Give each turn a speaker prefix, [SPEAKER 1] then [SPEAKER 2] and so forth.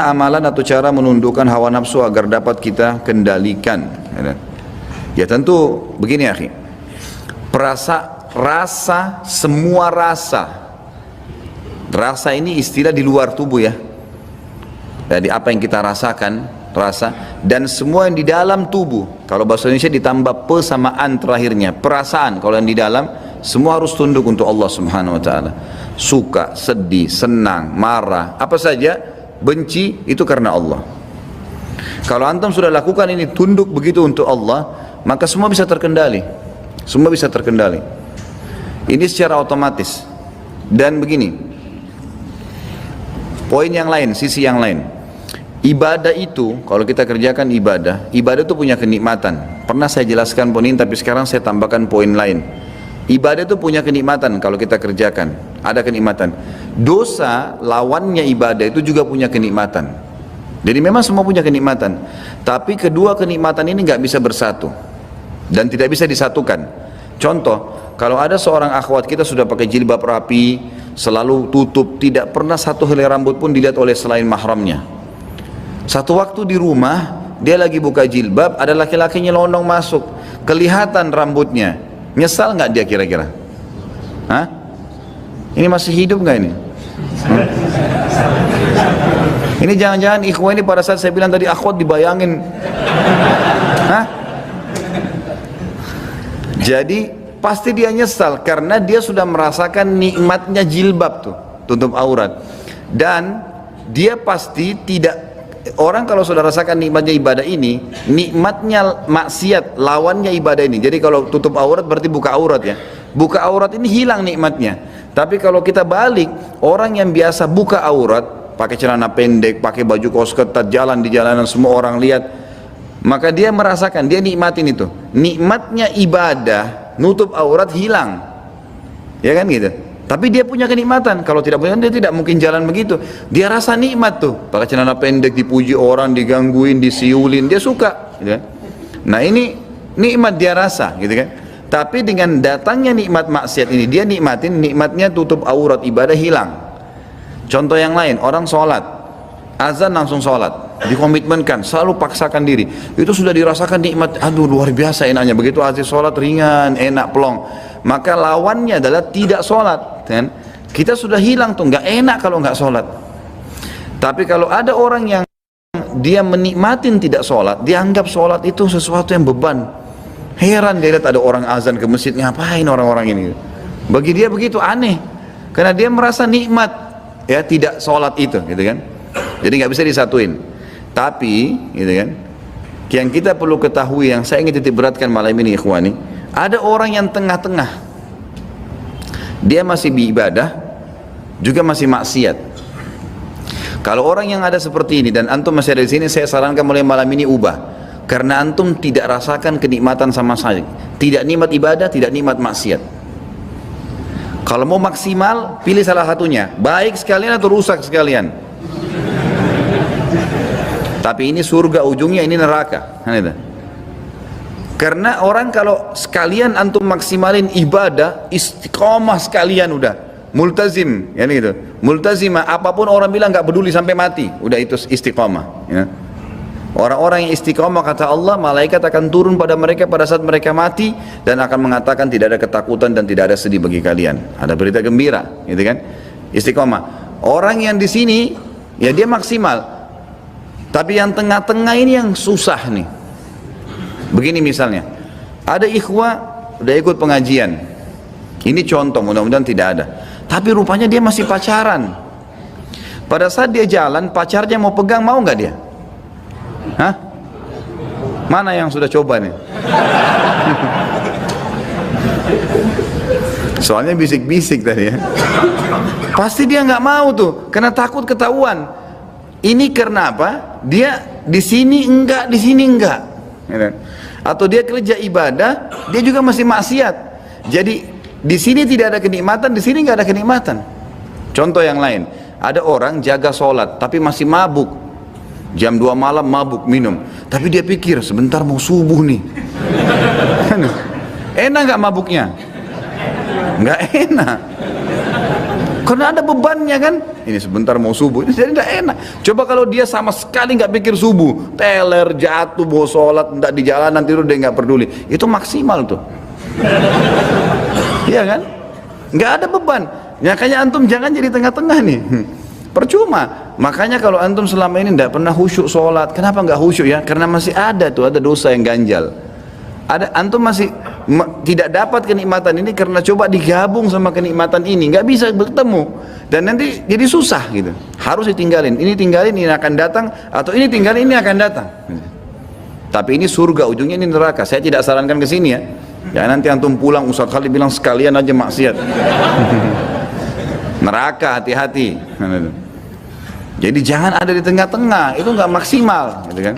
[SPEAKER 1] amalan atau cara menundukkan hawa nafsu agar dapat kita kendalikan? Ya tentu begini ya, semua rasa ini istilah di luar tubuh ya. Jadi apa yang kita rasakan, rasa, dan semua yang di dalam tubuh. Kalau bahasa Indonesia ditambah pesamaan terakhirnya, perasaan. Kalau yang di dalam, semua harus tunduk untuk Allah Subhanahu Wa Taala. Suka, sedih, senang, marah, apa saja, benci, itu karena Allah. Kalau antum sudah lakukan ini, tunduk begitu untuk Allah, maka semua bisa terkendali. Semua bisa terkendali. Ini secara otomatis. Dan begini, poin yang lain, sisi yang lain. Ibadah itu, kalau kita kerjakan ibadah itu punya kenikmatan. Pernah saya jelaskan poin ini, tapi sekarang saya tambahkan poin lain. Ibadah itu punya kenikmatan kalau kita kerjakan, ada kenikmatan. Dosa, lawannya ibadah itu juga punya kenikmatan. Jadi memang semua punya kenikmatan. Tapi kedua kenikmatan ini nggak bisa bersatu dan tidak bisa disatukan. Contoh, kalau ada seorang akhwat kita sudah pakai jilbab rapi, selalu tutup, tidak pernah satu helai rambut pun dilihat oleh selain mahramnya. Satu waktu di rumah, dia lagi buka jilbab, ada laki-laki nyelonong masuk, kelihatan rambutnya. Nyesal nggak dia kira-kira? Hah? Ini masih hidup nggak ini? Ini jangan-jangan ikhwan ini pada saat saya bilang tadi akhwat dibayangin. Hah? Jadi pasti dia nyesal karena dia sudah merasakan nikmatnya jilbab tuh, tutup aurat. Dan dia pasti tidak. Orang kalau sudah rasakan nikmatnya ibadah ini, nikmatnya maksiat, lawannya ibadah ini. Jadi kalau tutup aurat berarti buka aurat ya. Buka aurat ini hilang nikmatnya. Tapi kalau kita balik, orang yang biasa buka aurat, pakai celana pendek, pakai baju kaos ketat, jalan di jalanan semua orang lihat, maka dia merasakan, dia nikmatin itu. Nikmatnya ibadah, nutup aurat hilang. Ya kan gitu. Tapi dia punya kenikmatan. Kalau tidak punya, dia tidak mungkin jalan begitu. Dia rasa nikmat tuh. Pakai celana pendek, dipuji orang, digangguin, disiulin, dia suka. Gitu kan? Nah ini nikmat dia rasa, gitu kan? Tapi dengan datangnya nikmat maksiat ini, dia nikmatin, nikmatnya tutup aurat, ibadah hilang. Contoh yang lain, orang sholat, azan langsung sholat, dikomitmenkan, selalu paksakan diri. Itu sudah dirasakan nikmat, aduh luar biasa enaknya. Begitu azan sholat ringan, enak, plong. Maka lawannya adalah tidak sholat kan? Kita sudah hilang tuh, nggak enak kalau nggak sholat. Tapi kalau ada orang yang dia menikmatin tidak sholat, dia anggap sholat itu sesuatu yang beban. Heran dia lihat ada orang azan ke masjid, ngapain orang-orang ini? Bagi dia begitu aneh, karena dia merasa nikmat ya tidak sholat itu, gitu kan? Jadi nggak bisa disatuin. Tapi gitu kan, yang kita perlu ketahui, yang saya ingin titik beratkan malam ini ikhwani, ada orang yang tengah-tengah, dia masih beribadah, juga masih maksiat. Kalau orang yang ada seperti ini dan antum masih ada di sini, saya sarankan mulai malam ini ubah, karena antum tidak rasakan kenikmatan sama sekali. Tidak nikmat ibadah, tidak nikmat maksiat. Kalau mau maksimal, pilih salah satunya, baik sekalian atau rusak sekalian. Tapi ini surga ujungnya, ini neraka. Karena orang kalau sekalian antum maksimalin ibadah, istiqomah sekalian udah, multazim, ya gitu, multazimah, apapun orang bilang nggak peduli sampai mati, udah itu istiqomah. Ya. Orang-orang yang istiqomah kata Allah, malaikat akan turun pada mereka pada saat mereka mati dan akan mengatakan tidak ada ketakutan dan tidak ada sedih bagi kalian. Ada berita gembira, gitu kan? Istiqomah. Orang yang di sini, ya dia maksimal, tapi yang tengah-tengah ini yang susah nih. Begini misalnya, ada ikhwah udah ikut pengajian, ini contoh, mudah-mudahan tidak ada, tapi rupanya dia masih pacaran. Pada saat dia jalan, pacarnya mau pegang, mau nggak dia? Hah? Mana yang sudah coba nih? Soalnya bisik-bisik tadi ya. Pasti dia nggak mau tuh, karena takut ketahuan. Ini karena apa? Dia di sini enggak, di sini enggak. Atau dia kerja ibadah, dia juga masih maksiat. Jadi di sini tidak ada kenikmatan, di sini nggak ada kenikmatan. Contoh yang lain, ada orang jaga sholat tapi masih mabuk, jam 2 malam mabuk minum, tapi dia pikir sebentar mau subuh nih. Enak nggak mabuknya? Nggak enak. Karena ada bebannya kan. Ini sebentar mau subuh, ini jadi tidak enak. Coba kalau dia sama sekali nggak pikir subuh, teler, jatuh, bawa sholat, tidak di jalanan tidur, dia nggak peduli. Itu maksimal tuh. Iya kan? Nggak ada beban. Makanya antum jangan jadi tengah-tengah nih. Percuma. Makanya kalau antum selama ini tidak pernah khusyuk sholat, kenapa nggak khusyuk ya? Karena masih ada tuh, ada dosa yang ganjal. Antum masih tidak dapat kenikmatan ini karena coba digabung sama kenikmatan ini, nggak bisa bertemu, dan nanti jadi susah gitu. Harus ditinggalin. Ini tinggalin, ini akan datang, atau ini tinggalin, ini akan datang. Tapi ini surga, ujungnya ini neraka. Saya tidak sarankan ke sini ya. Ya nanti antum pulang Ustaz Khalid bilang sekalian aja maksiat. Neraka, hati-hati. Jadi jangan ada di tengah-tengah, itu nggak maksimal, gitu kan?